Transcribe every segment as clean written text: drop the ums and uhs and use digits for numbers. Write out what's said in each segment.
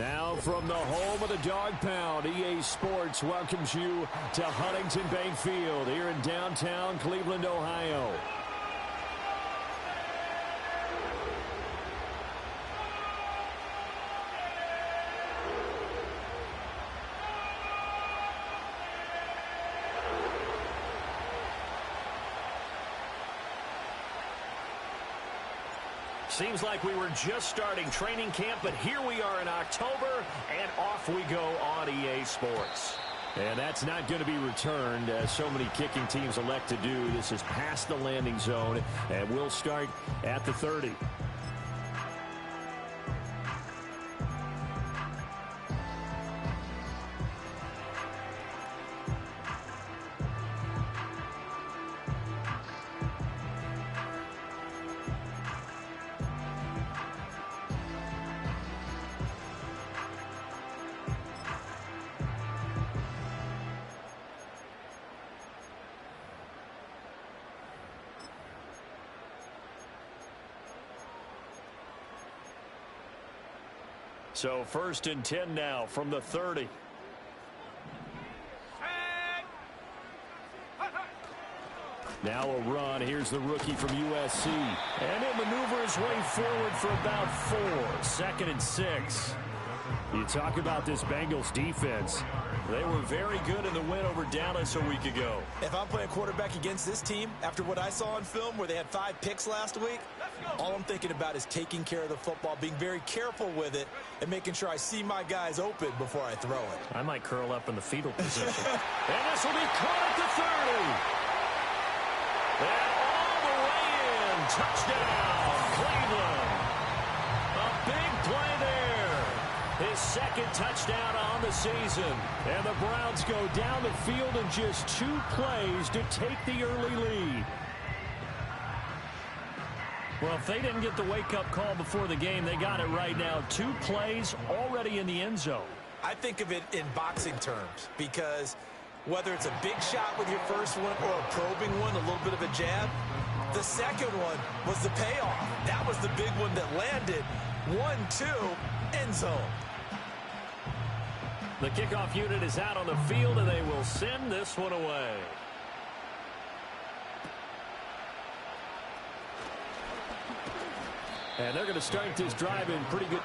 Now from the home of the Dog Pound, EA Sports welcomes you to Huntington Bank Field here in downtown Cleveland, Ohio. Seems like we were just starting training camp, but here we are in October, and off we go on EA Sports. And that's not going to be returned, as so many kicking teams elect to do. This is past the landing zone, and we'll start at the 30. So 1st and 10 now from the 30. Now a run. Here's the rookie from USC. And he'll maneuver his way forward for about 4. 2nd and 6. You talk about this Bengals defense. They were very good in the win over Dallas a week ago. If I'm playing quarterback against this team, after what I saw on film where they had 5 picks last week, all I'm thinking about is taking care of the football, being very careful with it, and making sure I see my guys open before I throw it. I might curl up in the fetal position. And this will be caught at the 30. And all the way in. Touchdown, Cleveland. A big play there. His 2nd touchdown on the season. And the Browns go down the field in just 2 plays to take the early lead. Well, if they didn't get the wake-up call before the game, they got it right now. 2 plays already in the end zone. I think of it in boxing terms, because whether it's a big shot with your first one or a probing one, a little bit of a jab, the second one was the payoff. That was the big one that landed. 1-2, end zone. The kickoff unit is out on the field, and they will send this one away. And they're going to start this drive in pretty good.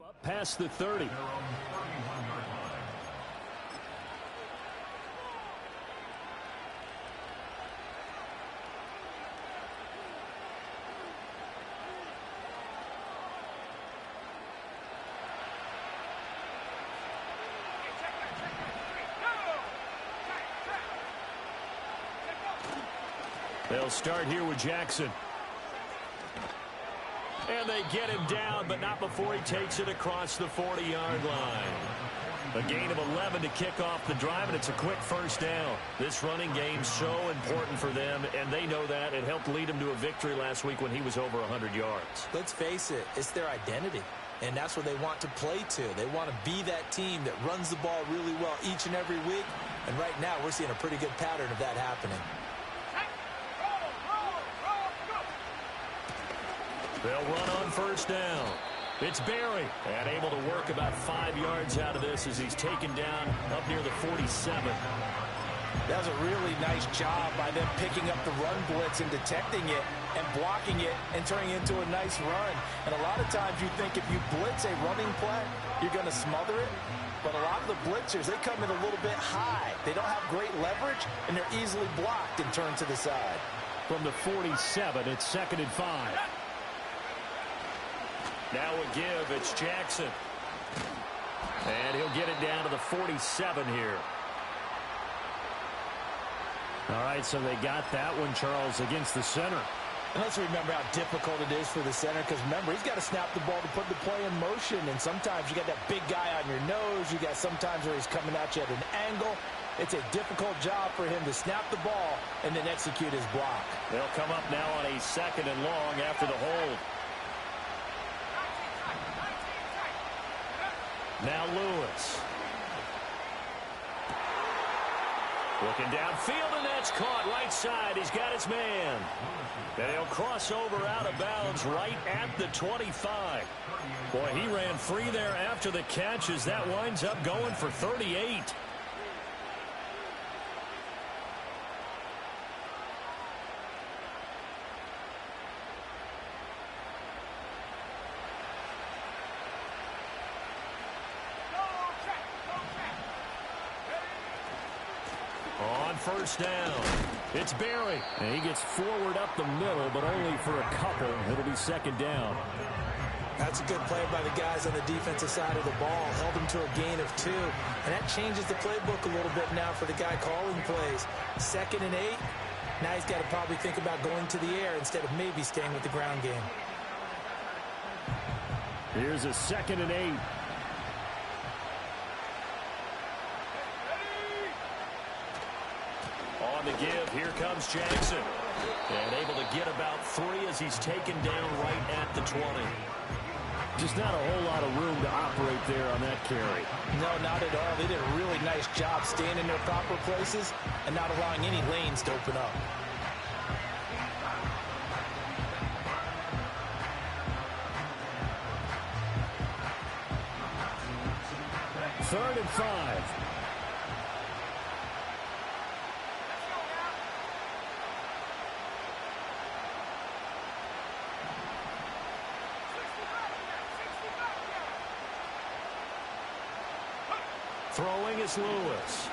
Up past the 30. They'll start here with Jackson. And they get him down, but not before he takes it across the 40-yard line. A gain of 11 to kick off the drive, and it's a quick first down. This running game's so important for them, and they know that. It helped lead them to a victory last week when he was over 100 yards. Let's face it, it's their identity, and that's what they want to play to. They want to be that team that runs the ball really well each and every week, and right now we're seeing a pretty good pattern of that happening. They'll run on first down. It's Berry, and able to work about 5 yards out of this as he's taken down up near the 47. That was a really nice job by them picking up the run blitz and detecting it and blocking it and turning it into a nice run. And a lot of times you think if you blitz a running play, you're going to smother it. But a lot of the blitzers, they come in a little bit high. They don't have great leverage, and they're easily blocked and turned to the side. From the 47, it's 2nd and 5. Now a give, it's Jackson. And he'll get it down to the 47 here. All right, so they got that one, Charles, against the center. And let's remember how difficult it is for the center, because remember, he's got to snap the ball to put the play in motion, and sometimes you got that big guy on your nose. You got sometimes where he's coming at you at an angle. It's a difficult job for him to snap the ball and then execute his block. They'll come up now on a 2nd and long after the hold. Now Lewis. Looking downfield, and that's caught right side. He's got his man. And he'll cross over out of bounds right at the 25. Boy, he ran free there after the catch as that winds up going for 38. On first down, it's Berry. And he gets forward up the middle, but only for a couple. It'll be 2nd down. That's a good play by the guys on the defensive side of the ball. Held him to a gain of 2. And that changes the playbook a little bit now for the guy calling plays. 2nd and 8. Now he's got to probably think about going to the air instead of maybe staying with the ground game. Here's a 2nd and 8. On the give, here comes Jackson. And able to get about 3 as he's taken down right at the 20. Just not a whole lot of room to operate there on that carry. No, not at all. They did a really nice job staying in their proper places and not allowing any lanes to open up. Third and 5. Throwing is Lewis.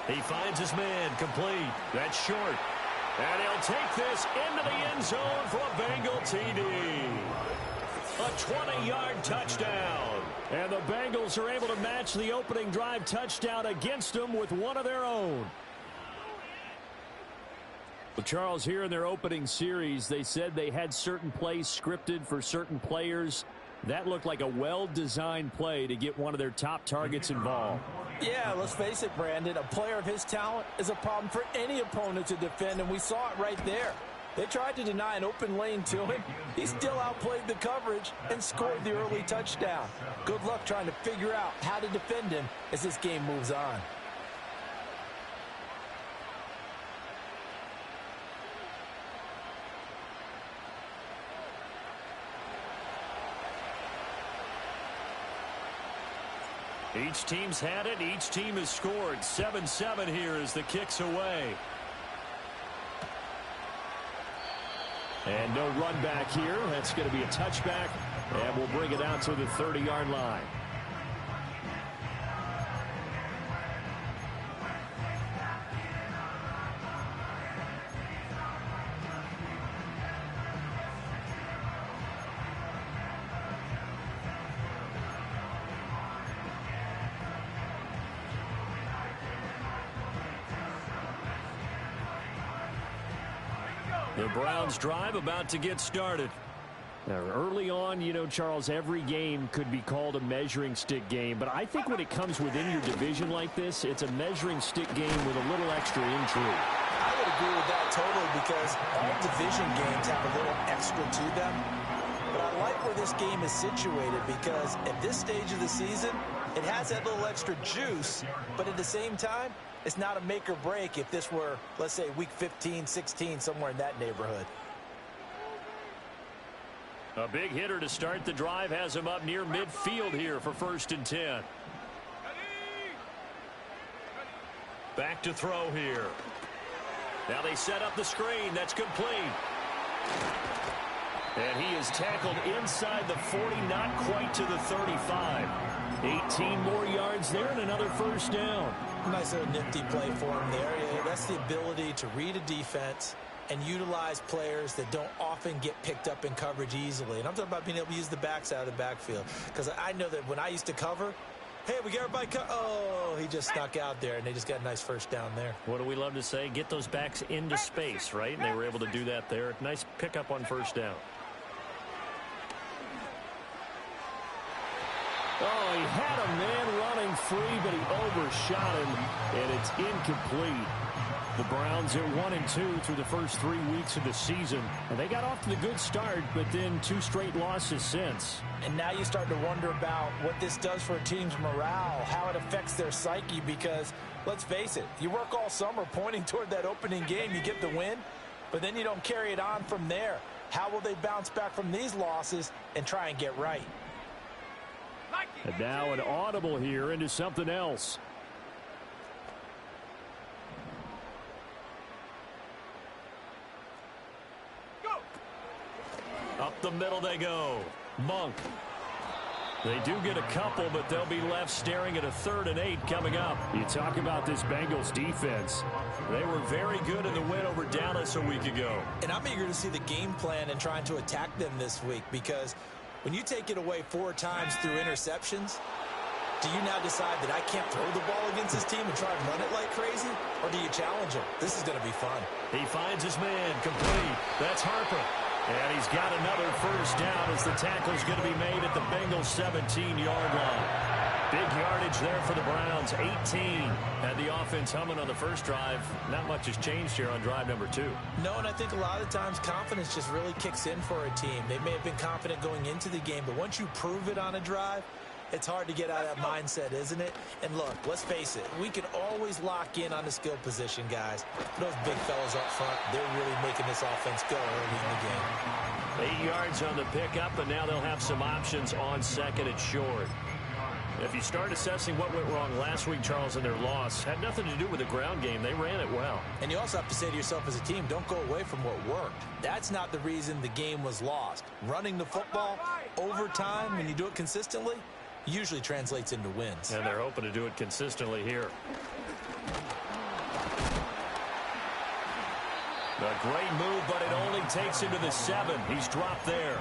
He finds his man complete. That's short. And he'll take this into the end zone for a Bengal TD. A 20-yard touchdown. And the Bengals are able to match the opening drive touchdown against them with one of their own. Well, Charles, here in their opening series, they said they had certain plays scripted for certain players. That looked like a well-designed play to get one of their top targets involved. Yeah, let's face it, Brandon. A player of his talent is a problem for any opponent to defend, and we saw it right there. They tried to deny an open lane to him. He still outplayed the coverage and scored the early touchdown. Good luck trying to figure out how to defend him as this game moves on. Each team's had it. Each team has scored. 7-7 here as the kick's away. And no run back here. That's going to be a touchback. And we'll bring it out to the 30-yard line. The Browns drive about to get started. Now, early on, you know, Charles, every game could be called a measuring stick game. But I think when it comes within your division like this, it's a measuring stick game with a little extra intrigue. I would agree with that totally, because all division games have a little extra to them. But I like where this game is situated, because at this stage of the season, it has that little extra juice. But at the same time, it's not a make or break if this were, let's say, week 15, 16, somewhere in that neighborhood. A big hitter to start the drive has him up near midfield here for 1st and 10. Back to throw here. Now they set up the screen. That's complete. And he is tackled inside the 40, not quite to the 35. 18 more yards there and another 1st down. Nice little nifty play for him there. Yeah, that's the ability to read a defense and utilize players that don't often get picked up in coverage easily. And I'm talking about being able to use the backside of the backfield. Because I know that when I used to cover, hey, we got everybody oh, he just snuck out there, and they just got a nice 1st down there. What do we love to say? Get those backs into space, right? And they were able to do that there. Nice pickup on 1st down. Oh, he had a man running free, but he overshot him, and it's incomplete. The Browns are 1-2 through the first 3 weeks of the season, and they got off to the good start, but then 2 straight losses since. And now you start to wonder about what this does for a team's morale, how it affects their psyche, because let's face it, you work all summer pointing toward that opening game, you get the win, but then you don't carry it on from there. How will they bounce back from these losses and try and get right? And now an audible here into something else. Up the middle they go. Monk. They do get a couple, but they'll be left staring at a 3rd and 8 coming up. You talk about this Bengals defense. They were very good in the win over Dallas a week ago. And I'm eager to see the game plan and trying to attack them this week, because when you take it away 4 times through interceptions, do you now decide that I can't throw the ball against this team and try and run it like crazy? Or do you challenge him? This is going to be fun. He finds his man complete. That's Harper. And he's got another 1st down as the tackle's going to be made at the Bengals 17-yard line. Big yardage there for the Browns, 18. Had the offense humming on the first drive. Not much has changed here on drive number 2. No, and I think a lot of times confidence just really kicks in for a team. They may have been confident going into the game, but once you prove it on a drive, it's hard to get out of that mindset, isn't it? And look, let's face it, we can always lock in on the skill position, guys. Those big fellas up front, they're really making this offense go early in the game. 8 yards on the pickup, and now they'll have some options on 2nd and short. If you start assessing what went wrong last week, Charles, in their loss, had nothing to do with the ground game. They ran it well. And you also have to say to yourself as a team, don't go away from what worked. That's not the reason the game was lost. Running the football over time, when you do it consistently, usually translates into wins. And they're hoping to do it consistently here. A great move, but it only takes him to the 7. He's dropped there.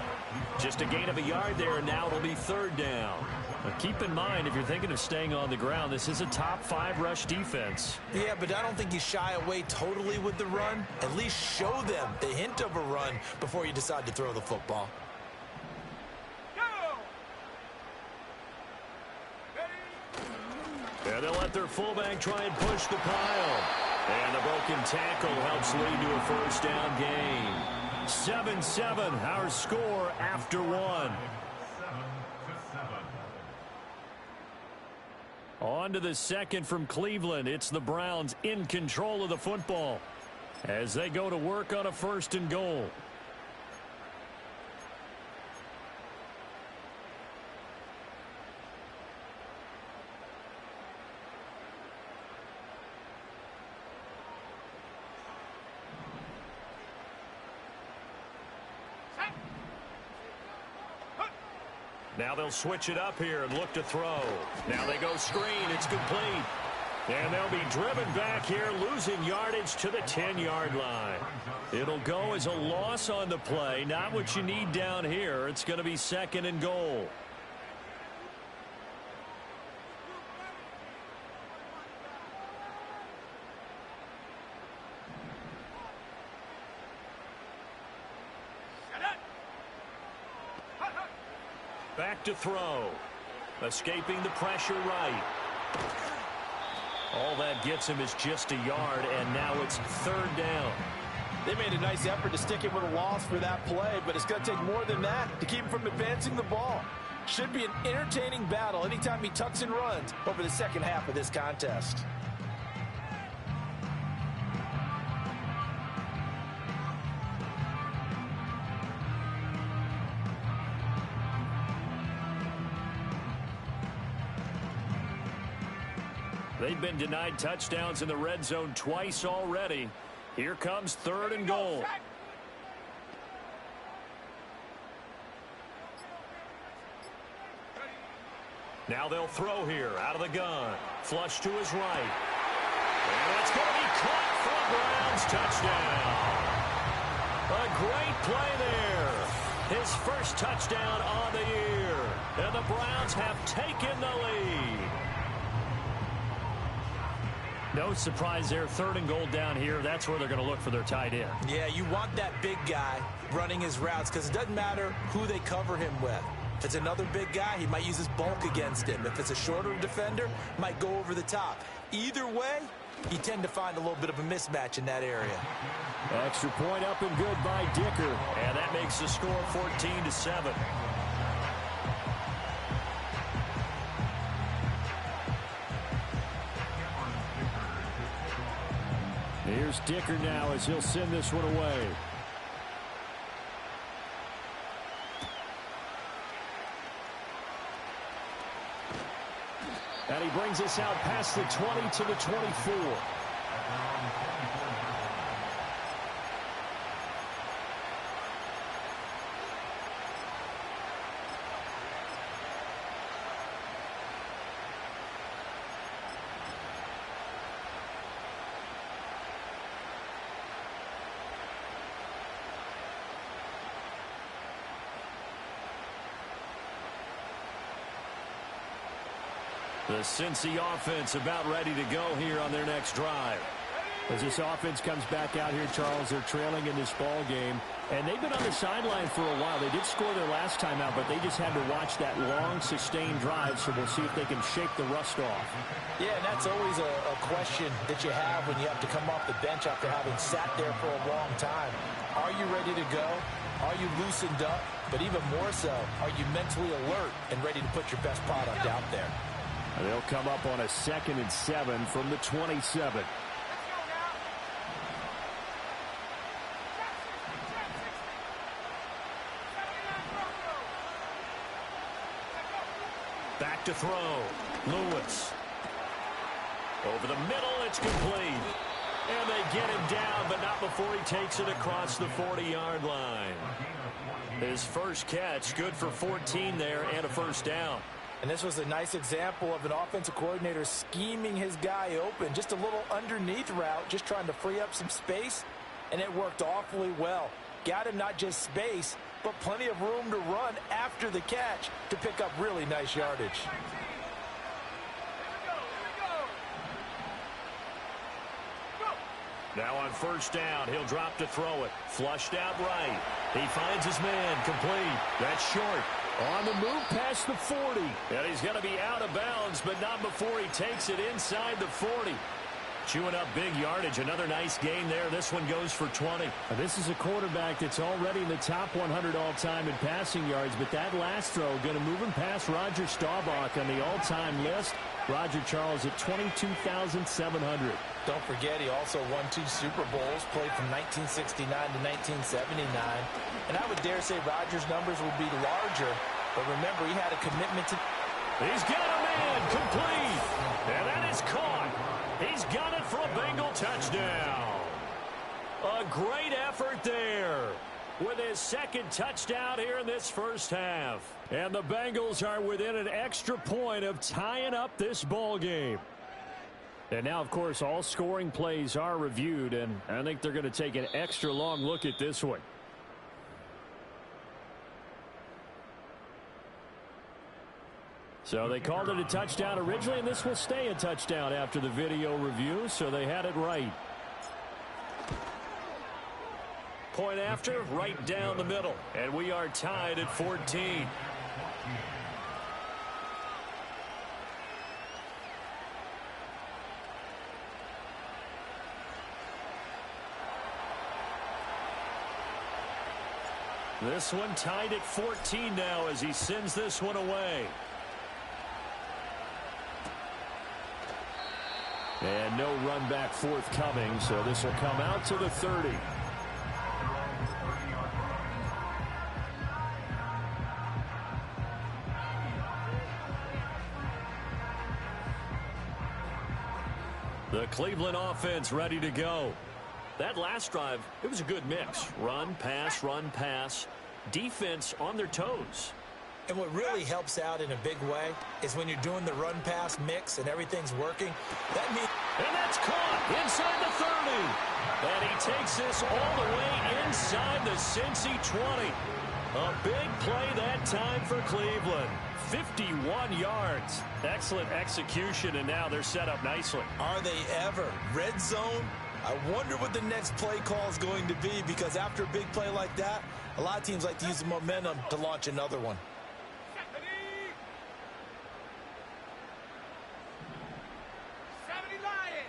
Just a gain of a yard there, and now it'll be 3rd down. Now keep in mind, if you're thinking of staying on the ground, this is a top 5 rush defense. Yeah, but I don't think you shy away totally with the run. At least show them the hint of a run before you decide to throw the football. And they'll let their fullback try and push the pile. And the broken tackle helps lead to a 1st down gain. 7-7, our score after 1. On to the 2nd from Cleveland. It's the Browns in control of the football as they go to work on a 1st and goal. Now they'll switch it up here and look to throw. Now they go screen. It's complete. And they'll be driven back here, losing yardage to the 10-yard line. It'll go as a loss on the play. Not what you need down here. It's going to be 2nd and goal. Back to throw. Escaping the pressure right. All that gets him is just a yard, and now it's 3rd down. They made a nice effort to stick him with a loss for that play, but it's going to take more than that to keep him from advancing the ball. Should be an entertaining battle anytime he tucks and runs over the second half of this contest. They've been denied touchdowns in the red zone twice already. Here comes 3rd and goal. Now they'll throw here out of the gun. Flush to his right. And it's going to be caught for a Browns touchdown. A great play there. His first touchdown on the year. And the Browns have taken the lead. No surprise there. 3rd and goal down here. That's where they're going to look for their tight end. Yeah, you want that big guy running his routes because it doesn't matter who they cover him with. If it's another big guy, he might use his bulk against him. If it's a shorter defender, might go over the top. Either way, you tend to find a little bit of a mismatch in that area. Extra point up and good by Dicker. And that makes the score 14-7. Here's Dicker now as he'll send this one away. And he brings us out past the 20 to the 24. The Cincy offense about ready to go here on their next drive. As this offense comes back out here, Charles, they're trailing in this ball game, and they've been on the sideline for a while. They did score their last time out, but they just had to watch that long, sustained drive, so we'll see if they can shake the rust off. Yeah, and that's always a question that you have when you have to come off the bench after having sat there for a long time. Are you ready to go? Are you loosened up? But even more so, are you mentally alert and ready to put your best product out there? They'll come up on a 2nd and 7 from the 27. Back to throw. Lewis. Over the middle, it's complete. And they get him down, but not before he takes it across the 40-yard line. His first catch, good for 14 there and a first down. And this was a nice example of an offensive coordinator scheming his guy open. Just a little underneath route, just trying to free up some space, and it worked awfully well. Got him not just space, but plenty of room to run after the catch to pick up really nice yardage. Now on first down, he'll drop to throw it. Flushed out right. He finds his man, complete. That's short. On the move past the 40. And he's going to be out of bounds, but not before he takes it inside the 40. Chewing up big yardage. Another nice gain there. This one goes for 20. And this is a quarterback that's already in the top 100 all-time in passing yards, but that last throw going to move him past Roger Staubach on the all-time list. Roger Charles at 22,700. Don't forget, he also won 2 Super Bowls, played from 1969 to 1979. And I would dare say Rodgers' numbers would be larger, but remember, he had a commitment to... He's got a man, complete. And that is caught. He's got it for a Bengal touchdown. A great effort there with his second touchdown here in this first half. And the Bengals are within an extra point of tying up this ball game. And now, of course, all scoring plays are reviewed, and I think they're going to take an extra long look at this one. So they called it a touchdown originally, and this will stay a touchdown after the video review, so they had it right. Point after, right down the middle, and we are tied at 14. This one tied at 14 now as he sends this one away. And no run back forthcoming, so this will come out to the 30. The Cleveland offense ready to go. That last drive, it was a good mix. Run, pass, defense on their toes. And what really helps out in a big way is when you're doing the run-pass mix and everything's working. That means... And that's caught inside the 30. And he takes this all the way inside the Cincy 20. A big play that time for Cleveland. 51 yards. Excellent execution, and now they're set up nicely. Are they ever? Red zone? I wonder what the next play call is going to be, because after a big play like that, a lot of teams like to use the momentum to launch another one. 70 Lion,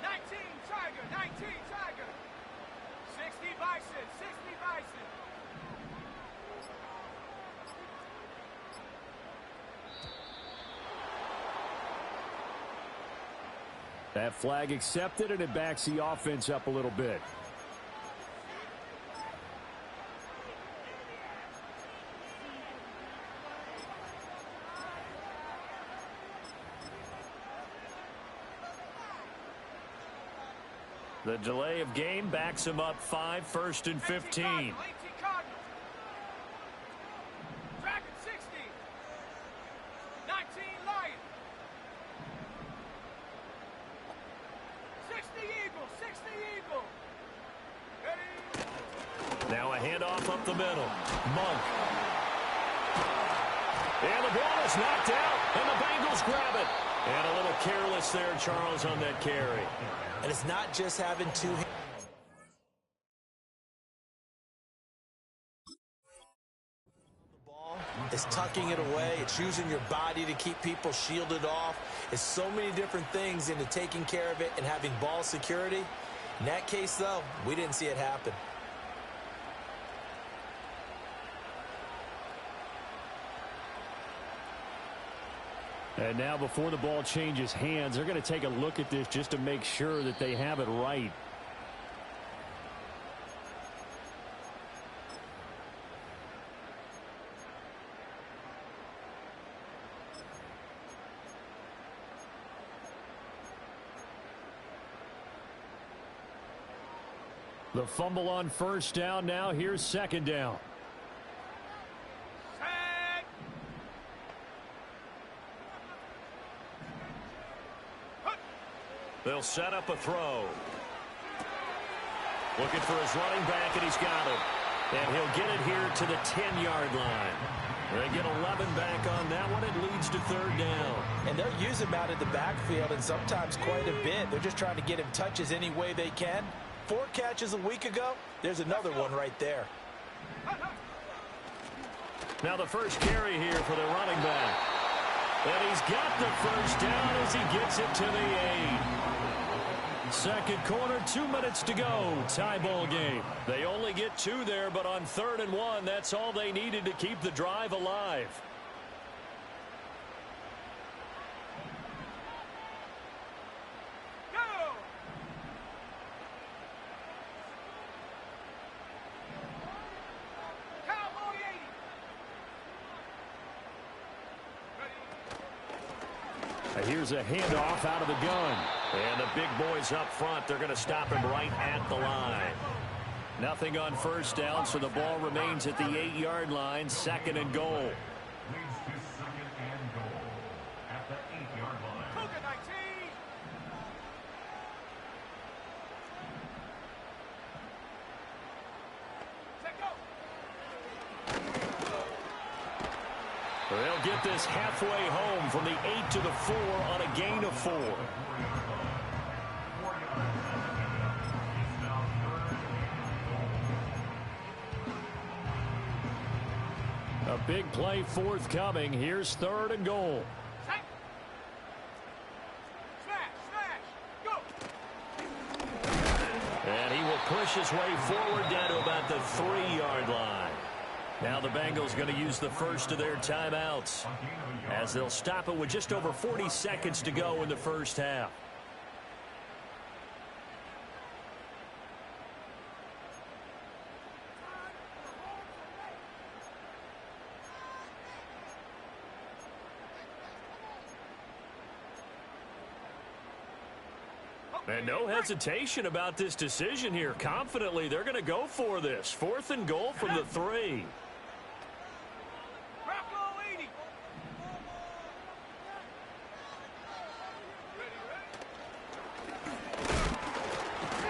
19 Tiger, 19 Tiger, 60 Bison, 60 Bison. That flag accepted, and it backs the offense up a little bit. The delay of game backs him up 5, 1st and 15. Dragon 60, 19 Lion, 60 Eagle, 60 Eagle. Ready? Now a handoff up the middle. Monk. And the ball is knocked out, and the Bengals grab it. And a little careless there, Charles, on that carry. And it's not just having two hands. The ball is tucking it away. It's using your body to keep people shielded off. It's so many different things into taking care of it and having ball security. In that case, though, we didn't see it happen. And now before the ball changes hands, they're going to take a look at this just to make sure that they have it right. The fumble on first down. Now here's second down. They'll set up a throw. Looking for his running back, and he's got it. And he'll get it here to the 10-yard line. They get 11 back on that one. It leads to third down. And they'll use him out in the backfield, and sometimes quite a bit. They're just trying to get him touches any way they can. 4 catches a week ago. There's another one right there. Now the first carry here for the running back. And he's got the first down as he gets it to the 8. Second quarter, 2 minutes to go. Tie ball game. They only get 2 there, but on 3rd and 1, that's all they needed to keep the drive alive. Go! Cowboy 80. Here's a handoff out of the gun. And the big boys up front, they're going to stop him right at the line. Nothing on first down, so the ball remains at the 8-yard line, 2nd and goal. Leads to 2nd and goal at the 8-yard line. Cougar 19. Take go. They'll get this halfway home from the 8 to the 4 on a gain of 4. A big play forthcoming. Here's 3rd and goal. Smash, go. And he will push his way forward down to about the 3-yard line. Now the Bengals going to use the first of their timeouts, as they'll stop it with just over 40 seconds to go in the first half. And no hesitation about this decision here. Confidently, they're going to go for this. 4th and goal from the 3. Drop low 80.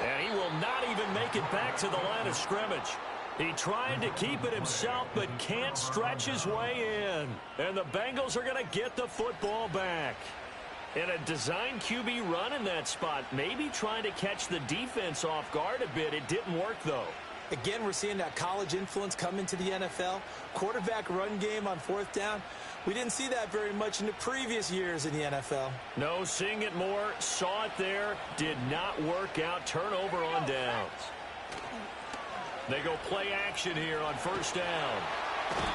And he will not even make it back to the line of scrimmage. He tried to keep it himself, but can't stretch his way in. And the Bengals are going to get the football back. And a design QB run in that spot, maybe trying to catch the defense off guard a bit. It didn't work, though. Again, we're seeing that college influence come into the NFL. Quarterback run game on 4th down. We didn't see that very much in the previous years in the NFL. No, seeing it more, saw it there, did not work out. Turnover on downs. They go play action here on 1st down.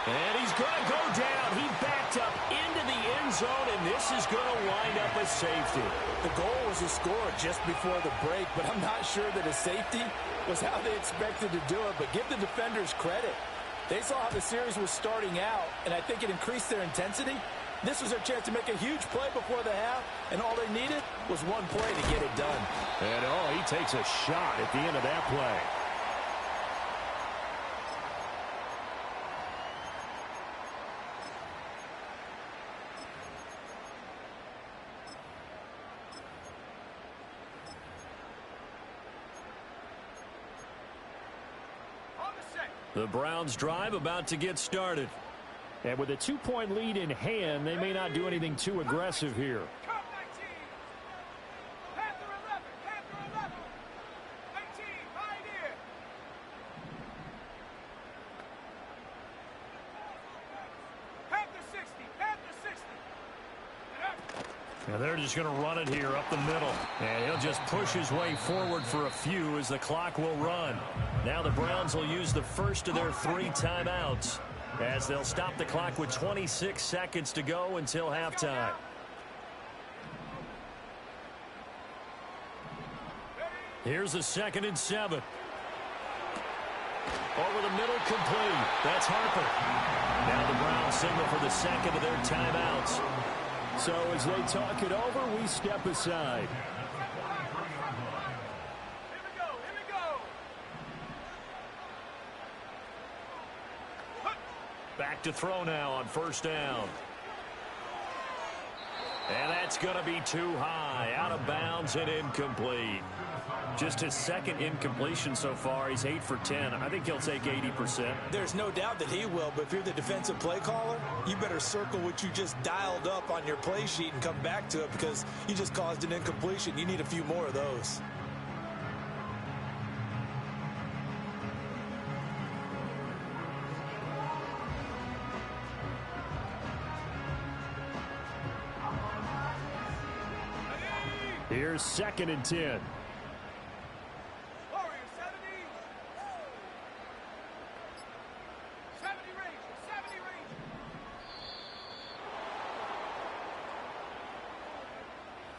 And he's going to go down. He backed up into the end zone, and this is going to wind up a safety. The goal was a score just before the break, but I'm not sure that a safety was how they expected to do it. But give the defenders credit. They saw how the series was starting out, and I think it increased their intensity. This was their chance to make a huge play before the half, and all they needed was one play to get it done. And, he takes a shot at the end of that play. The Browns drive about to get started. And with a 2-point lead in hand, they may not do anything too aggressive here. Cup 19. Panther 11. Panther 11. 19. Pioneer. Panther 60. Panther 60. And they're just going to run it here up the middle. And he'll just push his way forward for a few as the clock will run. Now the Browns will use the first of their 3 timeouts as they'll stop the clock with 26 seconds to go until halftime. Here's a 2nd and 7. Over the middle, complete. That's Harper. Now the Browns signal for the 2nd of their timeouts. So as they talk it over, we step aside. Here we go. Here we go. Back to throw now on 1st down. And that's going to be too high. Out of bounds and incomplete. Just his 2nd incompletion so far. He's 8 for 10. I think he'll take 80%. There's no doubt that he will, but if you're the defensive play caller, you better circle what you just dialed up on your play sheet and come back to it because you just caused an incompletion. You need a few more of those. Here's 2nd and 10. Warrior 70. 70 Ranger. 70 Ranger.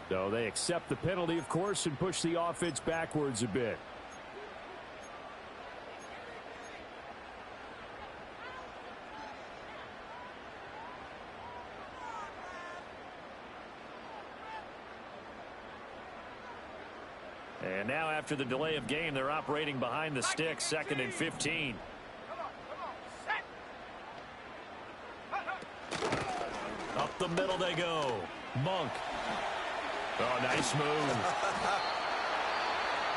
So they accept the penalty, of course, and push the offense backwards a bit. And now after the delay of game, they're operating behind the sticks, 2nd and 15. Come on. Set. Up the middle they go. Monk. Oh, nice move.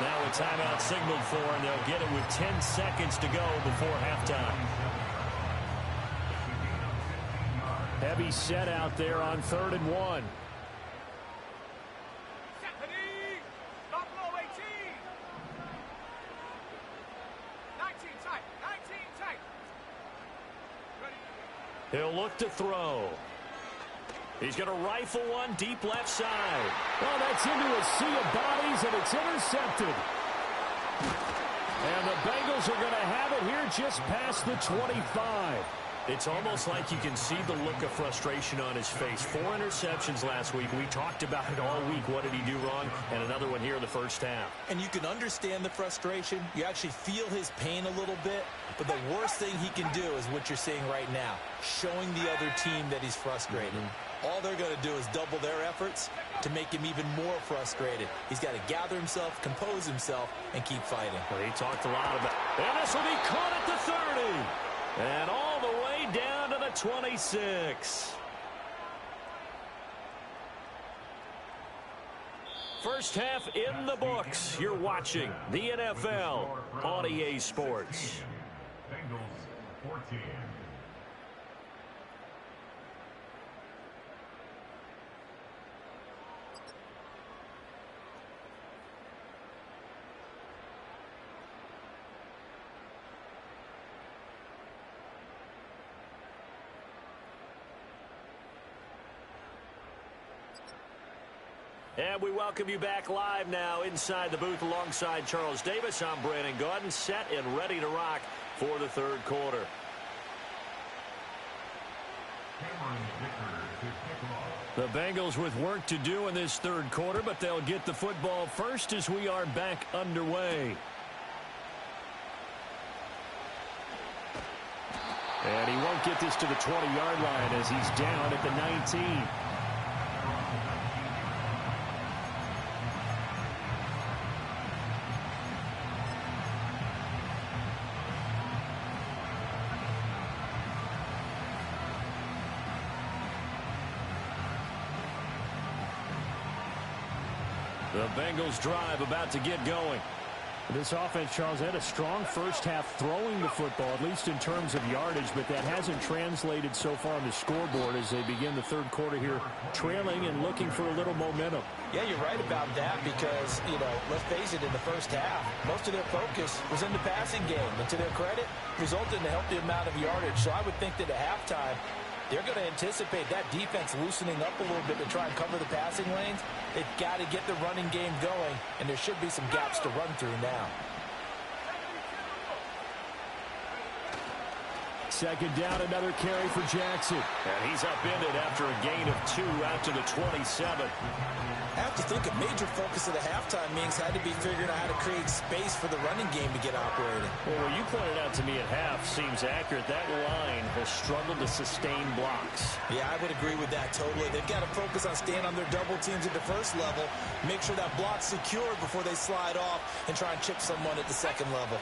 Now a timeout signaled for, and they'll get it with 10 seconds to go before halftime. Heavy set out there on 3rd and 1. He'll look to throw. He's going to rifle one deep left side. Oh, that's into a sea of bodies, and it's intercepted. And the Bengals are going to have it here just past the 25. It's almost like you can see the look of frustration on his face. 4 interceptions last week. We talked about it all week. What did he do wrong? And another one here in the first half. And you can understand the frustration. You actually feel his pain a little bit. But the worst thing he can do is what you're seeing right now, showing the other team that he's frustrated. all they're going to do is double their efforts to make him even more frustrated. He's got to gather himself, compose himself, and keep fighting. Well, he talked a lot about it. And this will be caught at the 30. And all the way down to the 26. First half in the books. You're watching the NFL on EA Sports. Bengals 14. And we welcome you back live now inside the booth alongside Charles Davis. I'm Brandon Gaudin, set and ready to rock for the third quarter. The Bengals with work to do in this third quarter, but they'll get the football first as we are back underway. And he won't get this to the 20-yard line as he's down at the 19. The Bengals drive about to get going. This offense, Charles, had a strong first half throwing the football, at least in terms of yardage, but that hasn't translated so far on the scoreboard as they begin the third quarter here, trailing and looking for a little momentum. Yeah, you're right about that because, let's face it, in the first half, most of their focus was in the passing game. And to their credit, resulted in a healthy amount of yardage. So I would think that at halftime, they're going to anticipate that defense loosening up a little bit to try and cover the passing lanes. They've got to get the running game going, and there should be some gaps to run through now. Second down, another carry for Jackson. And he's upended after a gain of 2 out to the 27. I have to think a major focus of the halftime meetings had to be figuring out how to create space for the running game to get operating. Well, what you pointed out to me at half seems accurate. That line has struggled to sustain blocks. Yeah, I would agree with that totally. They've got to focus on staying on their double teams at the first level, make sure that block's secured before they slide off and try and chip someone at the second level.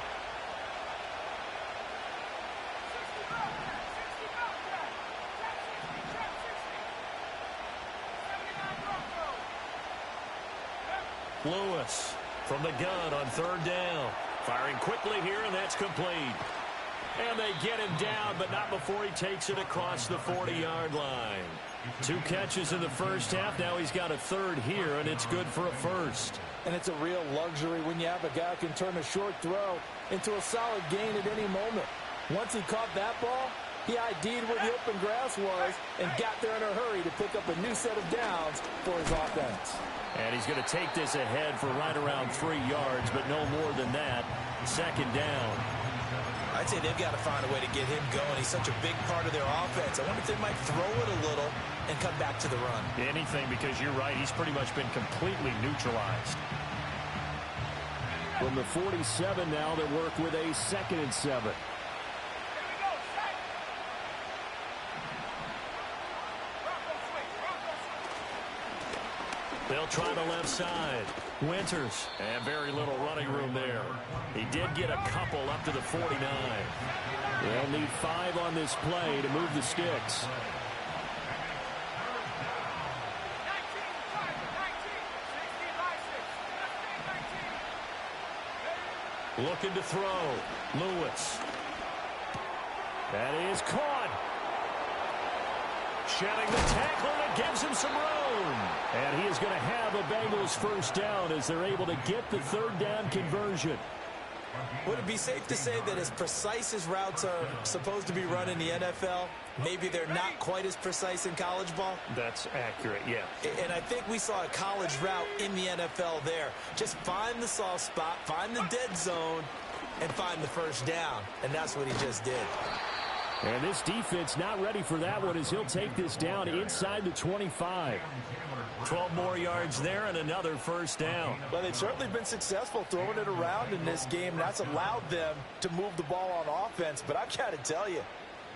Lewis from the gun on third down. Firing quickly here, and that's complete. And they get him down, but not before he takes it across the 40-yard line. 2 catches in the first half. Now he's got a third here, and it's good for a first. And it's a real luxury when you have a guy who can turn a short throw into a solid gain at any moment. Once he caught that ball, he ID'd where the open grass was and got there in a hurry to pick up a new set of downs for his offense. And he's going to take this ahead for right around 3 yards, but no more than that. Second down. I'd say they've got to find a way to get him going. He's such a big part of their offense. I wonder if they might throw it a little and come back to the run. Anything, because you're right. He's pretty much been completely neutralized. From the 47 now, they work with a 2nd and 7. They'll try the left side. Winters, and very little running room there. He did get a couple up to the 49. They'll need 5 on this play to move the sticks. Looking to throw. Lewis. That is caught. Shedding the tackle, and it gives him some room. And he is going to have a Bengals first down as they're able to get the third down conversion. Would it be safe to say that as precise as routes are supposed to be run in the NFL, maybe they're not quite as precise in college ball? That's accurate, yeah. And I think we saw a college route in the NFL there. Just find the soft spot, find the dead zone, and find the first down. And that's what he just did. And this defense not ready for that one as he'll take this down inside the 25. 12 more yards there and another first down. Well, they've certainly been successful throwing it around in this game. That's allowed them to move the ball on offense. But I've got to tell you,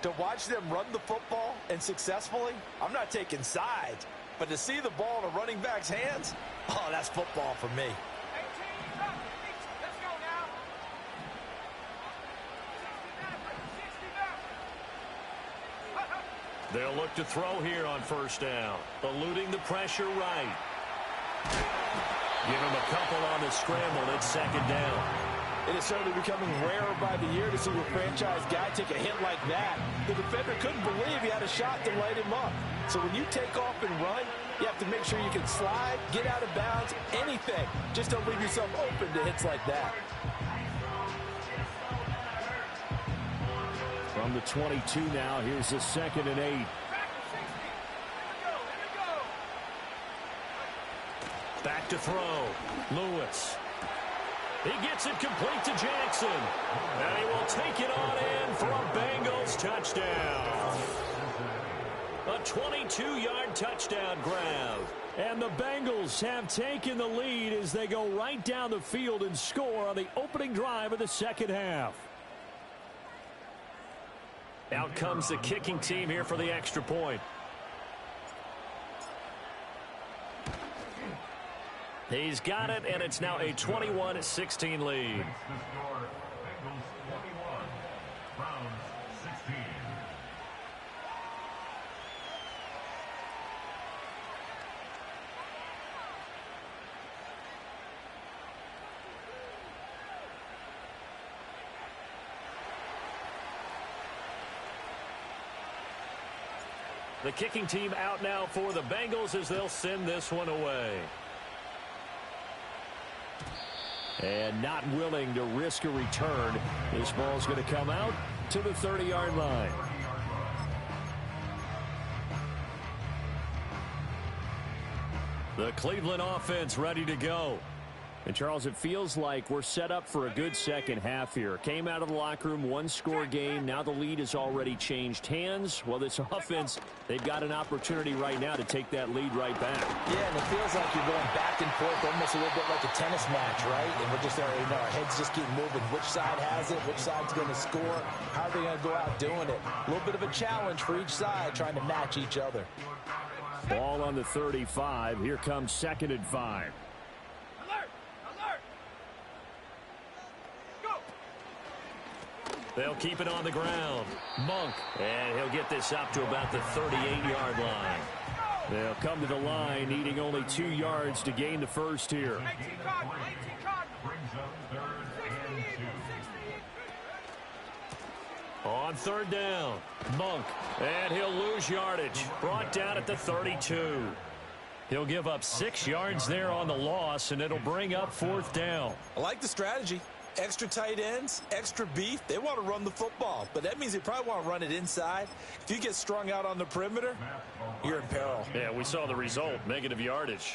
To watch them run the football and successfully, I'm not taking sides. But to see the ball in a running back's hands, oh, that's football for me. 18, up. Let's go now. 60 back. They'll look to throw here on first down. Eluding the pressure right. Give him a couple on the scramble. It's second down. It is certainly becoming rarer by the year to see a franchise guy take a hit like that. The defender couldn't believe he had a shot to light him up. So when you take off and run, you have to make sure you can slide, get out of bounds, anything. Just don't leave yourself open to hits like that. From the 22 now, here's the 2nd and 8. Back to throw. Lewis. He gets it complete to Jackson. And he will take it on in for a Bengals touchdown. A 22-yard touchdown grab. And the Bengals have taken the lead as they go right down the field and score on the opening drive of the second half. Out comes the kicking team here for the extra point. He's got it, and it's now a 21-16 lead. Makes the score Bengals 21, Browns 16. The kicking team out now for the Bengals as they'll send this one away. And not willing to risk a return. This ball's going to come out to the 30-yard line. The Cleveland offense ready to go. And, Charles, it feels like we're set up for a good second half here. Came out of the locker room, one-score game. Now the lead has already changed hands. Well, this offense, they've got an opportunity right now to take that lead right back. Yeah, and it feels like you're going back and forth almost a little bit like a tennis match, right? And we're just, our heads just keep moving. Which side has it? Which side's going to score? How are they going to go out doing it? A little bit of a challenge for each side trying to match each other. Ball on the 35. Here comes 2nd and 5. They'll keep it on the ground. Monk. And he'll get this up to about the 38-yard line. They'll come to the line, needing only 2 yards to gain the first here. 18 Cardinal. Brings up 3rd and 2. On 3rd down. Monk. And he'll lose yardage. Brought down at the 32. He'll give up 6 yards there on the loss, and it'll bring up 4th down. I like the strategy. Extra tight ends, extra beef. They want to run the football, but that means they probably want to run it inside. If you get strung out on the perimeter, you're in peril. Yeah, we saw the result, negative yardage.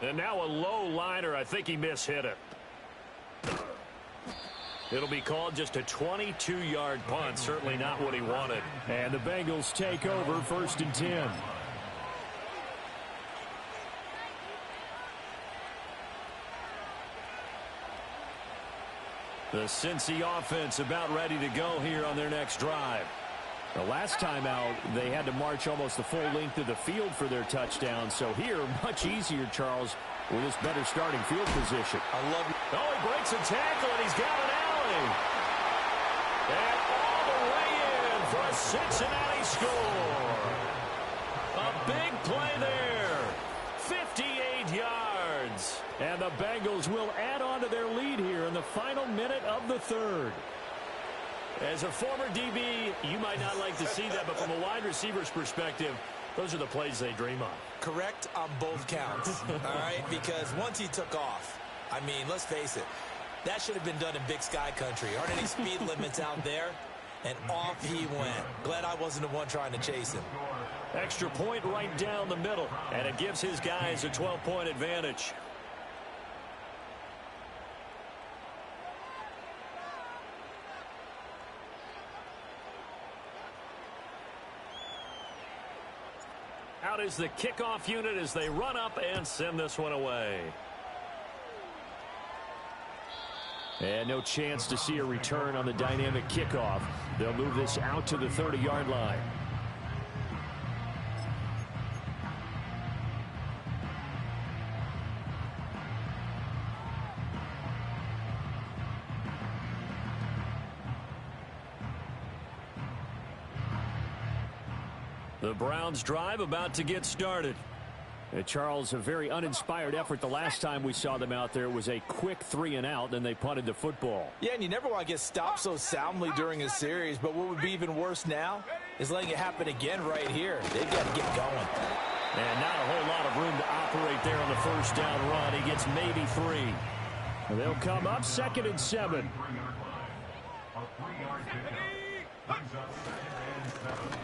And now a low liner. I think he mishit it. It'll be called just a 22-yard punt. Certainly not what he wanted. And the Bengals take over 1st and 10. The Cincy offense about ready to go here on their next drive. The last time out, they had to march almost the full length of the field for their touchdown. So here, much easier, Charles, with this better starting field position. I love it. Oh, he breaks a tackle, and he's got an alley. And all the way in for a Cincinnati score. A big play there. 58 yards. And the Bengals will add on to their lead here in the final minute of the 3rd. As a former DB, you might not like to see that, but from a wide receiver's perspective, those are the plays they dream of. Correct on both counts, all right? Because once he took off, I mean, let's face it, that should have been done in Big Sky Country. Aren't any speed limits out there? And off he went. Glad I wasn't the one trying to chase him. Extra point right down the middle, and it gives his guys a 12-point advantage. Out is the kickoff unit as they run up and send this one away. And no chance to see a return on the dynamic kickoff. They'll move this out to the 30-yard line. The Browns drive about to get started. Charles, a very uninspired effort the last time we saw them out there. It was a quick 3-and-out, then they punted the football. Yeah, and you never want to get stopped so soundly during a series, but what would be even worse now is letting it happen again right here. They've got to get going. And not a whole lot of room to operate there on the first down run. He gets maybe 3. They'll come up 2nd and 7.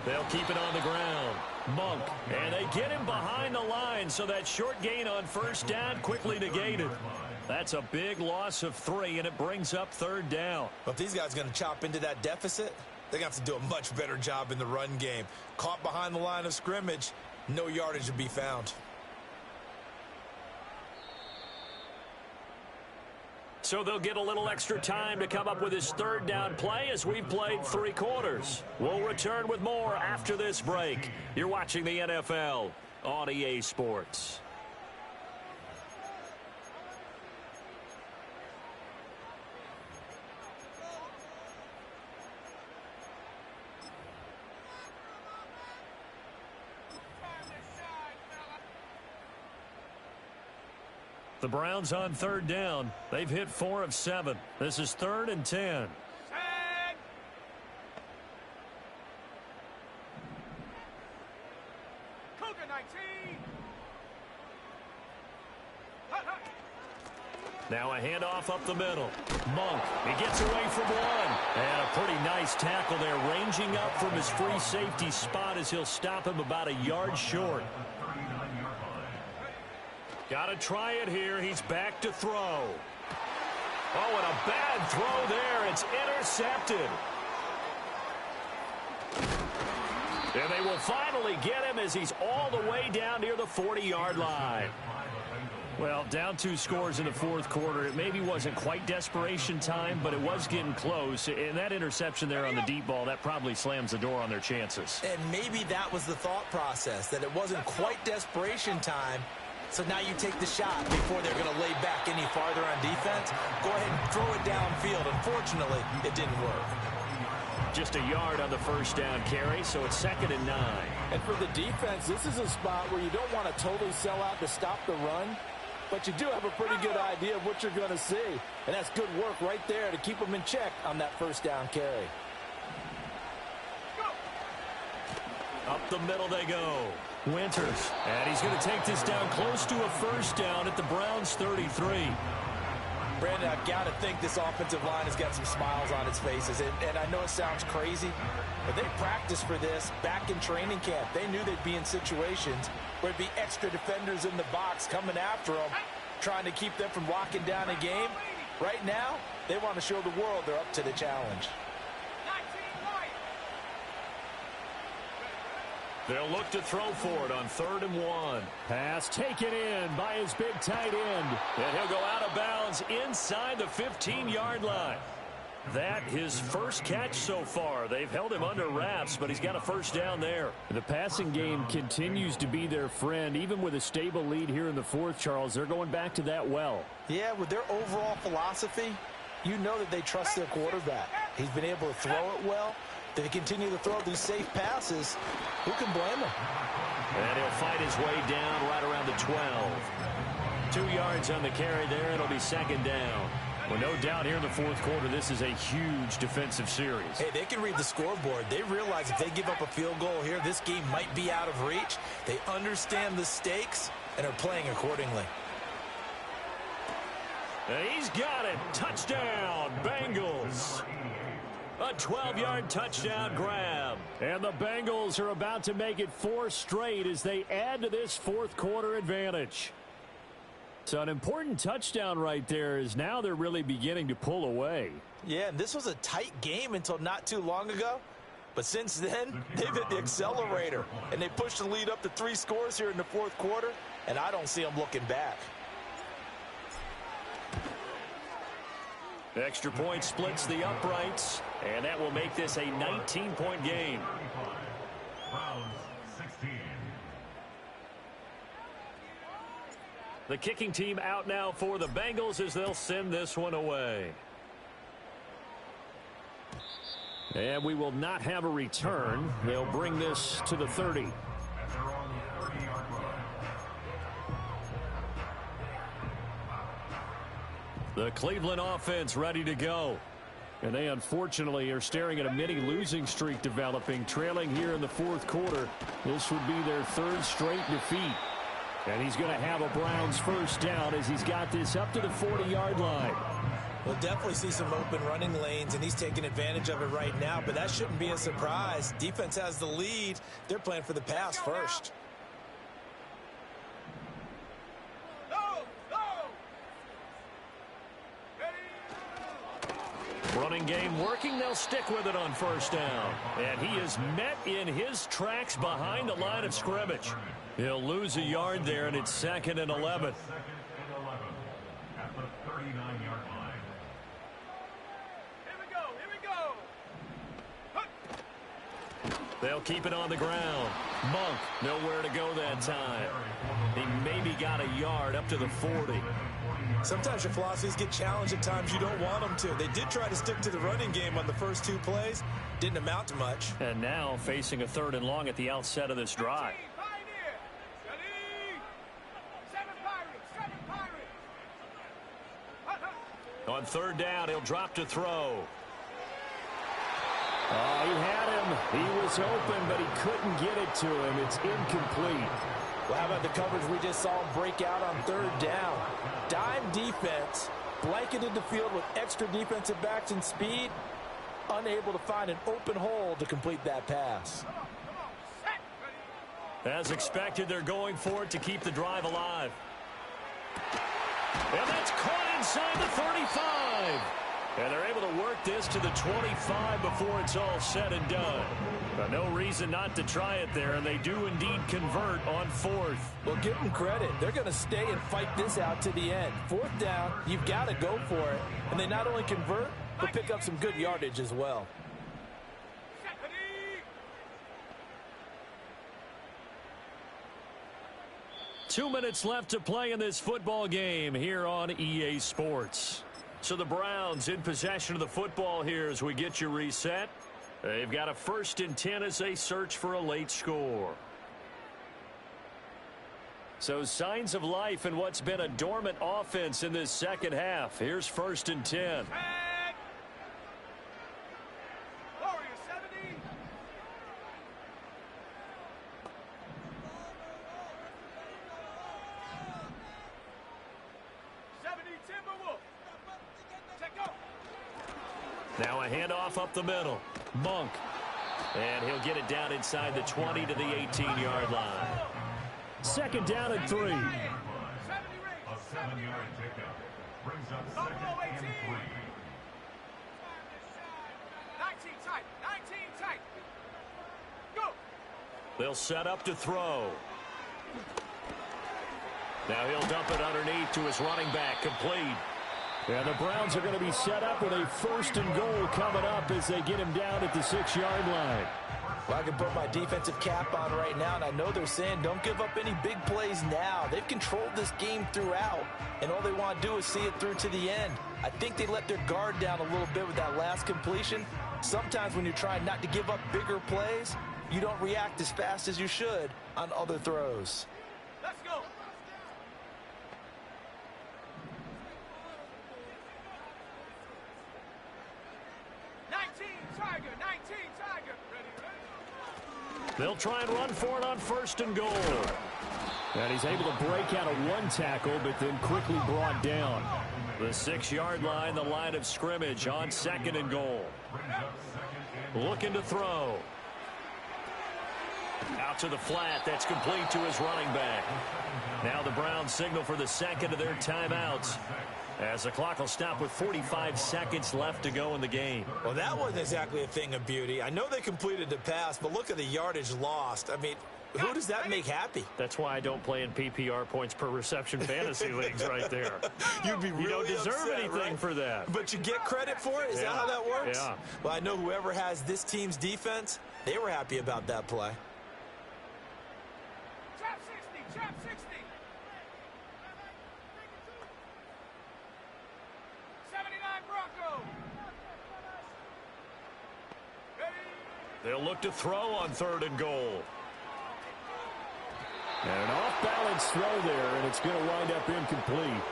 They'll keep it on the ground. Monk, and they get him behind the line, so that short gain on first down quickly negated. That's a big loss of 3, and it brings up 3rd down. But if these guys are going to chop into that deficit, they're going to have to do a much better job in the run game. Caught behind the line of scrimmage, no yardage to be found. So they'll get a little extra time to come up with his 3rd down play as we've played 3 quarters. We'll return with more after this break. You're watching the NFL on EA Sports. The Browns on 3rd down. They've hit 4 of 7. This is 3rd and 10. Cougar 19. Now a handoff up the middle. Monk, he gets away from 1. And a pretty nice tackle there, ranging up from his free safety spot as he'll stop him about a yard short. Got to try it here. He's back to throw. Oh, and a bad throw there. It's intercepted. And they will finally get him as he's all the way down near the 40-yard line. Well, down 2 scores in the 4th quarter. It maybe wasn't quite desperation time, but it was getting close. And that interception there on the deep ball, that probably slams the door on their chances. And maybe that was the thought process, that it wasn't quite desperation time. So now you take the shot before they're going to lay back any farther on defense. Go ahead and throw it downfield. Unfortunately, it didn't work. Just a yard on the first down carry, so it's 2nd and 9. And for the defense, this is a spot where you don't want to totally sell out to stop the run, but you do have a pretty good idea of what you're going to see. And that's good work right there to keep them in check on that first down carry. Up the middle they go. Winters, and he's going to take this down close to a first down at the Browns' 33. Brandon, I've got to think this offensive line has got some smiles on its faces. And I know it sounds crazy, but they practiced for this back in training camp. They knew they'd be in situations where there'd be extra defenders in the box coming after them, trying to keep them from locking down a game. Right now, they want to show the world they're up to the challenge. They'll look to throw for it on 3rd and 1. Pass taken in by his big tight end. And he'll go out of bounds inside the 15-yard line. That his first catch so far. They've held him under wraps, but he's got a first down there. The passing game continues to be their friend. Even with a stable lead here in the 4th, Charles, they're going back to that well. Yeah, with their overall philosophy, you know that they trust their quarterback. He's been able to throw it well. They continue to throw these safe passes. Who can blame him? And he'll fight his way down right around the 12. 2 yards on the carry there. It'll be 2nd down. Well, no doubt here in the 4th quarter, this is a huge defensive series. Hey, they can read the scoreboard. They realize if they give up a field goal here, this game might be out of reach. They understand the stakes and are playing accordingly. And he's got it. Touchdown, Bengals. A 12-yard touchdown grab. And the Bengals are about to make it 4 straight as they add to this 4th quarter advantage. So an important touchdown right there is now they're really beginning to pull away. Yeah, and this was a tight game until not too long ago. But since then, they've hit the accelerator. And they pushed the lead up to 3 scores here in the 4th quarter. And I don't see them looking back. Extra point splits the uprights, and that will make this a 19-point game. Browns 16. The kicking team out now for the Bengals as they'll send this one away. And we will not have a return. They'll bring this to the 30. At their own 30-yard line. The Cleveland offense ready to go. And they unfortunately are staring at a mini losing streak developing, trailing here in the fourth quarter. This would be their third straight defeat. And he's going to have a Browns first down as he's got this up to the 40-yard line. We'll definitely see some open running lanes, and he's taking advantage of it right now, but that shouldn't be a surprise. Defense has the lead. They're playing for the pass first. Running game working. They'll stick with it on first down. And he is met in his tracks behind the line of scrimmage. He'll lose a yard there, and it's 2nd and 11. 2nd and 11 at the 39-yard line. Here we go. They'll keep it on the ground. Monk, nowhere to go that time. He maybe got a yard up to the 40. Sometimes your philosophies get challenged at times you don't want them to. They did try to stick to the running game on the first 2 plays. Didn't amount to much. And now facing a 3rd and long at the outset of this drive. On 3rd down, he'll drop to throw. Oh, he had him. He was open, but he couldn't get it to him. It's incomplete. Well, how about the coverage we just saw him break out on 3rd down? Dime defense, blanketed the field with extra defensive backs and speed, unable to find an open hole to complete that pass. As expected, they're going for it to keep the drive alive. And that's caught inside the 35. And they're able to work this to the 25 before it's all said and done. But no reason not to try it there, and they do indeed convert on 4th. Well, give them credit. They're going to stay and fight this out to the end. 4th down, you've got to go for it. And they not only convert, but pick up some good yardage as well. 2 minutes left to play in this football game here on EA Sports. So the Browns in possession of the football here as we get you reset. They've got a 1st and 10 as they search for a late score. So signs of life in what's been a dormant offense in this second half. Here's 1st and 10. Now a handoff up the middle. Monk. And he'll get it down inside the 20 to the 18-yard line. 2nd down and 3. A 7-yard pickup brings up 2nd and 3. 19 tight. Go. They'll set up to throw. Now he'll dump it underneath to his running back, complete. And the Browns are going to be set up with a 1st and goal coming up as they get him down at the 6-yard line. Well, I can put my defensive cap on right now, and I know they're saying don't give up any big plays now. They've controlled this game throughout, and all they want to do is see it through to the end. I think they let their guard down a little bit with that last completion. Sometimes when you're trying not to give up bigger plays, you don't react as fast as you should on other throws. Let's go. They'll try and run for it on 1st and goal. And he's able to break out of 1 tackle, but then quickly brought down. The 6-yard line, the line of scrimmage on 2nd and goal. Looking to throw. Out to the flat. That's complete to his running back. Now the Browns signal for the 2nd of their timeouts, as the clock will stop with 45 seconds left to go in the game. Well, that wasn't exactly a thing of beauty. I know they completed the pass, but look at the yardage lost. I mean, Who does that make happy? That's why I don't play in PPR points per reception fantasy leagues right there. You'd be really You don't deserve upset, anything right? for that. But you get credit for it? Is that how that works? Yeah. Well, I know whoever has this team's defense, they were happy about that play. Trap 60, trap 60. 79 Bronco. They'll look to throw on 3rd and goal. And an off-balance throw there, and it's going to wind up incomplete.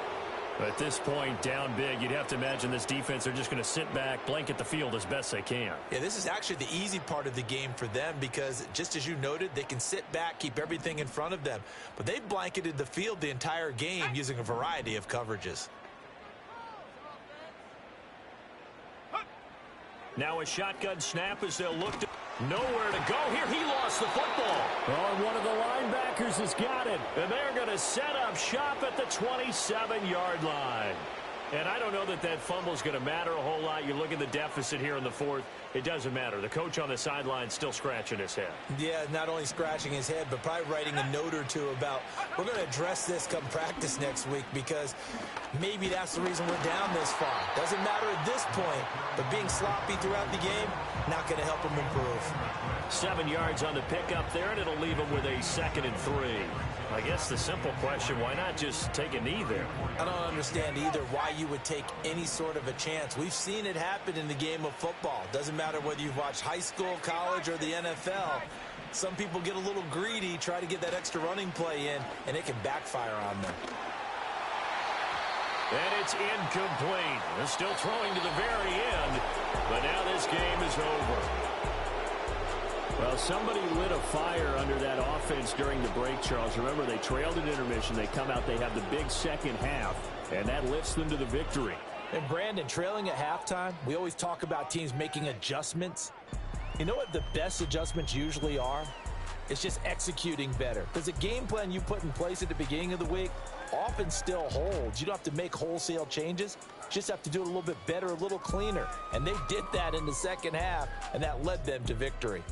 At this point, down big, you'd have to imagine this defense are just going to sit back, blanket the field as best they can. Yeah, this is actually the easy part of the game for them because, just as you noted, they can sit back, keep everything in front of them. But they blanketed the field the entire game using a variety of coverages. Now a shotgun snap as they'll look to nowhere to go. Here he lost the football. Oh, and one of the linebackers has got it. And they're going to set up shop at the 27-yard line. And I don't know that that fumble is going to matter a whole lot. You look at the deficit here in the 4th. It doesn't matter. The coach on the sideline still scratching his head. Yeah, not only scratching his head, but probably writing a note or two about, we're going to address this come practice next week because maybe that's the reason we're down this far. Doesn't matter at this point, but being sloppy throughout the game, not going to help him improve. 7 yards on the pickup there, and it'll leave him with a 2nd and 3. I guess the simple question, why not just take a knee there? I don't understand either why you would take any sort of a chance. We've seen it happen in the game of football. Doesn't matter whether you've watched high school, college, or the NFL. Some people get a little greedy, try to get that extra running play in, and it can backfire on them. And it's incomplete. They're still throwing to the very end, but now this game is over. Well, somebody lit a fire under that offense during the break, Charles. Remember, they trailed at intermission. They come out, they have the big second half, and that lifts them to the victory. And Brandon, trailing at halftime, we always talk about teams making adjustments. You know what the best adjustments usually are? It's just executing better. Because the game plan you put in place at the beginning of the week often still holds. You don't have to make wholesale changes. You just have to do it a little bit better, a little cleaner. And they did that in the second half, and that led them to victory.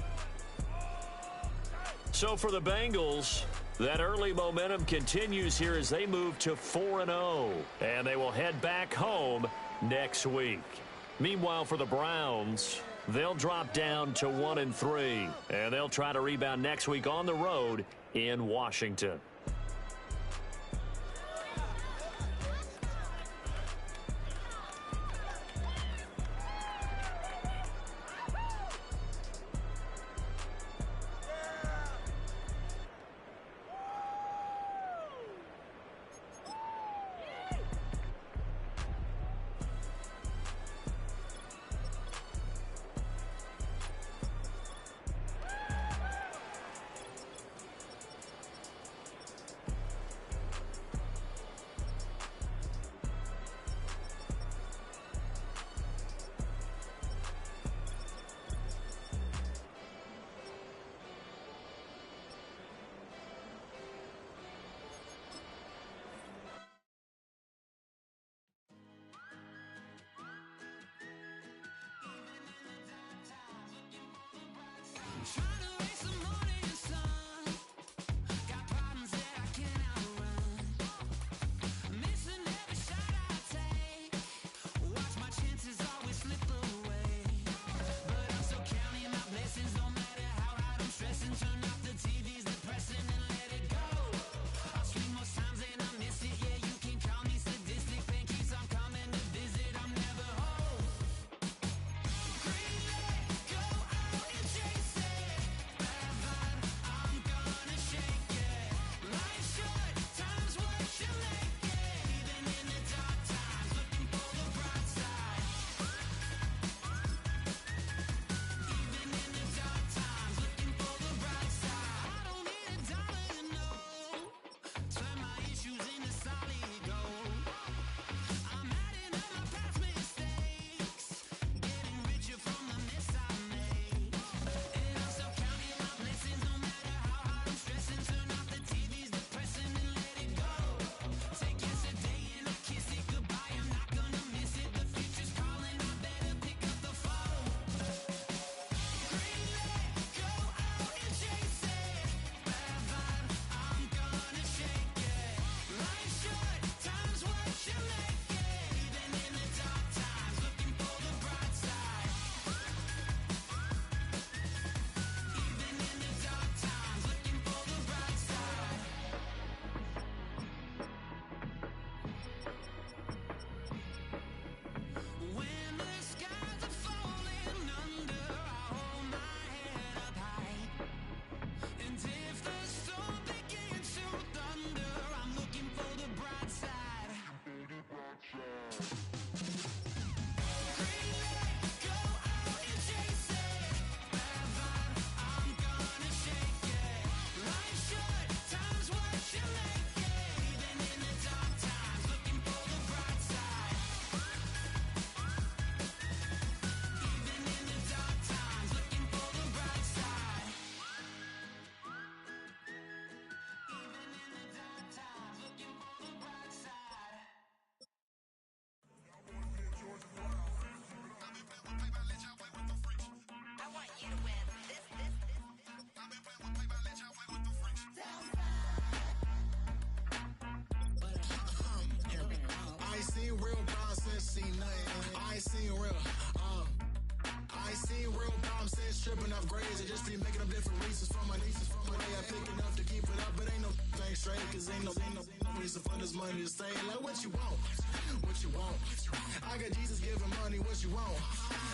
So for the Bengals, that early momentum continues here as they move to 4-0. And they will head back home next week. Meanwhile, for the Browns, they'll drop down to 1-3. And they'll try to rebound next week on the road in Washington. Tripping off grades and just be making up different reasons for my nieces. For my day, I pick enough to keep it up, but ain't no thing straight, cause ain't no reason for this money to stay. Like, what you want? What you want? I got Jesus giving money, what you want?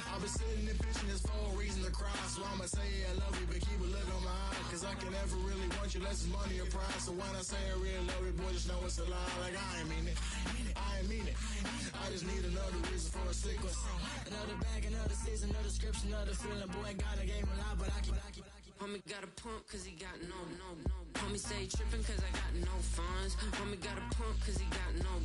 I've been sitting and pitching this for a reason to cry, so I'ma say I love you, but keep a look on my eye, cause I can never really want you unless it's money or pride. So when I say I really love you, boy, just know it's a lie. Like, I ain't mean it. I ain't mean it. I just need another reason for a sickle. Another bag, another season, another description, another feeling. Boy, God, I gave him a lot, but I keep. Homie got a pump cause he got no. Homie stay tripping cause I got no funds. Homie got a pump cause he got no.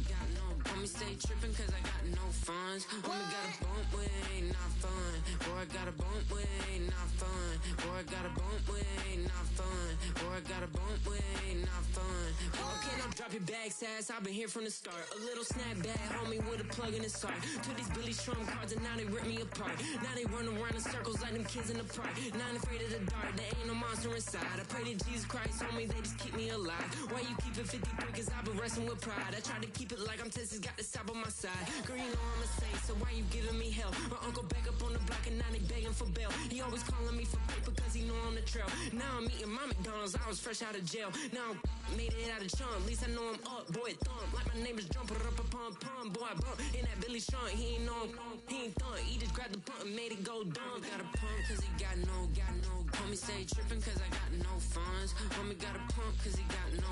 Homie stay tripping cause I got no funds. Homie got a bump with ain't not fun. Boy, I got a bump with ain't not fun. Boy, I got a bump with ain't not fun. Boy, I got a bump with ain't not fun. Okay, now drop your bag, sass. I've been here from the start. A little snapback, homie, with a plug in his heart. Took these Billy Strum cards and now they rip me apart. Now they run around in circles like them kids in the park. Not afraid of the dark, there ain't no monster inside. I pray to Jesus Christ, homie, they just keep me alive. Why you keep it 53? Cause I've been wrestling with pride. I try to keep it like I'm Texas, got the South on my side. Girl, you know I'm a saint, so why you giving me hell? My uncle back up on the block and now they begging for bail. He always calling me for paper cause he know I'm the trail. Now I'm eating my McDonald's, I was fresh out of jail. Now I made it out of chunk, at least I know I'm up, boy, thump. Like my neighbors jumping up a pum, boy, I bump. In that Billy Sean, he ain't know, he ain't thump. He just grabbed the pump and made it go dumb. Got a pump cause he got no. Homie stay tripping cause I got no funds. Homie got a pump cause he got no.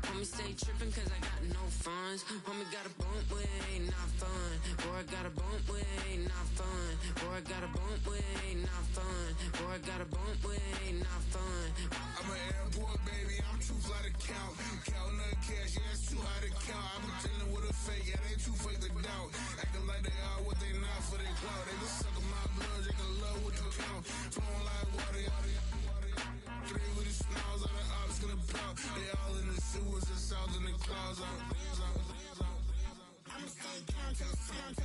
Homie stay tripping cause I got no funds. Homie got a bump with ain't not fun. Boy, I got a bump with ain't not fun. Boy, I got a bump with ain't not fun. Boy, I got a bump with ain't not fun. I'm an airport baby, I'm too fly to count. Counting the cash, yeah, it's too high to count. I'm dealing with a fake, yeah, they too fake to doubt. Acting like they are what they not for their clout. They just sucking my blood, they can love what you count. Flowing like water. Today with the smiles on the ops gonna pop. They all in the sewers and south in the clouds. I'ma stay down to the sound.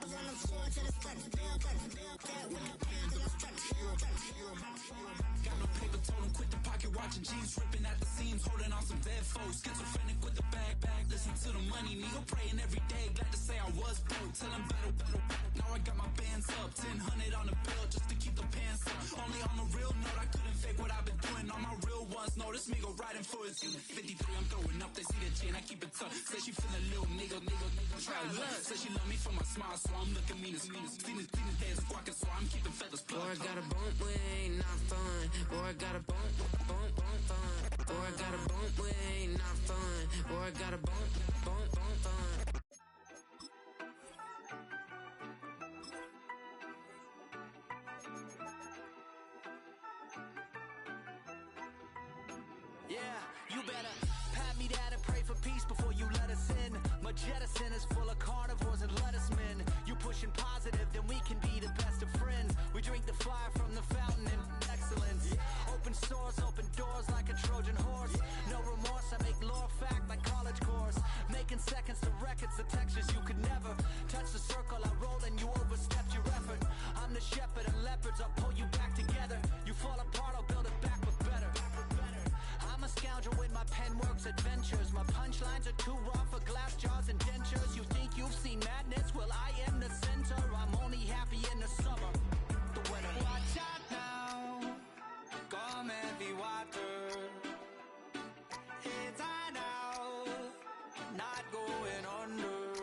On the floor to the cut. Got no paper, told him quit the pocket, watching G's ripping at the seams, holding on some dead foes. Schizophrenic with the bag. Listen to the money, nigga praying every day. Glad to say I was broke. Tell him battle. Now I got my bands up, 1,000 on the bill just to keep the pants up. Only on the real note, I couldn't fake what I've been doing. All my real ones know this nigga riding for his 53. I'm throwing up, they see the chain, I keep it tough. Say she feeling little nigga. Try luck. Say she love me for my smile, so I'm looking mean as Seen his days squawking, so I'm keeping feathers plucked. Boy, I got a bump with ain't not fun. Boy, I got a bump fun. Boy, I got a bump with ain't not fun. Boy, I got a bump fun. Yeah, you better pat me down and pray for peace before you let us in. My jettison is full of carnivores and lettucemen. You pushing positive, then we can be the best of friends. We drink the fire from the fountain in excellence. Open source, open doors like a Trojan horse. No remorse, I make lore fact like college course. Making seconds to records, the textures you could never touch the circle I roll and you overstepped your effort. I'm the shepherd and leopards, I'll pull you back together. You fall apart, I'll build it back but better. I'm a scoundrel with my pen works adventures. My punchlines are too raw for glass jars and dentures. You think you've seen madness? Well, I am the center. I'm only happy in the summer. The winter. Watch out now, come heavy water. It's high now, not going under.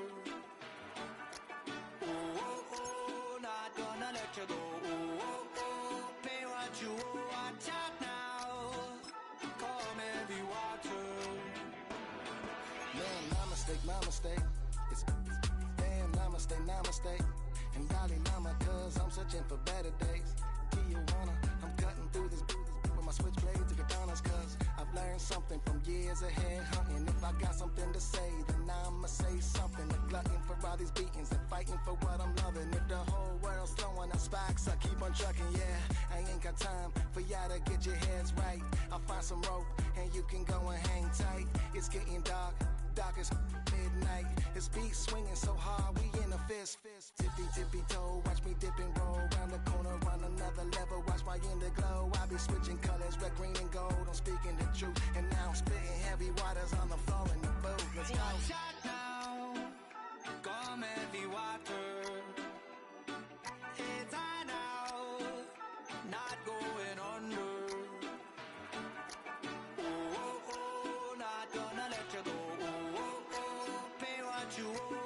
Oh, not gonna let you go. Oh, pay what you owe. Watch out now, come heavy water. Man, my mistake. It's namaste, namaste. And Dalai Lama, cause I'm searching for better days. Tijuana, I'm cutting through this with my switchblade to katanas, cause I've learned something from years of head hunting. If I got something to say, then I'ma say something. A glutton for all these beatings and fighting for what I'm loving. If the whole world's throwing up spikes, I keep on trucking, yeah. I ain't got time for y'all to get your heads right. I'll find some rope and you can go and hang tight. It's getting dark, dark as midnight. This beat swinging so hard, we in a fist. Tippy, tippy toe, watch me dip and roll. Round the corner, run another level, watch my in the glow. I be switching colors, red, green, and gold. I'm speaking the truth, and now I'm spitting heavy waters on the floor in the booth. Let's go. Watch out now, come heavy water. It's high now, not going under. Oh, oh, oh, not gonna let you go. Oh, oh, oh, pay what you owe.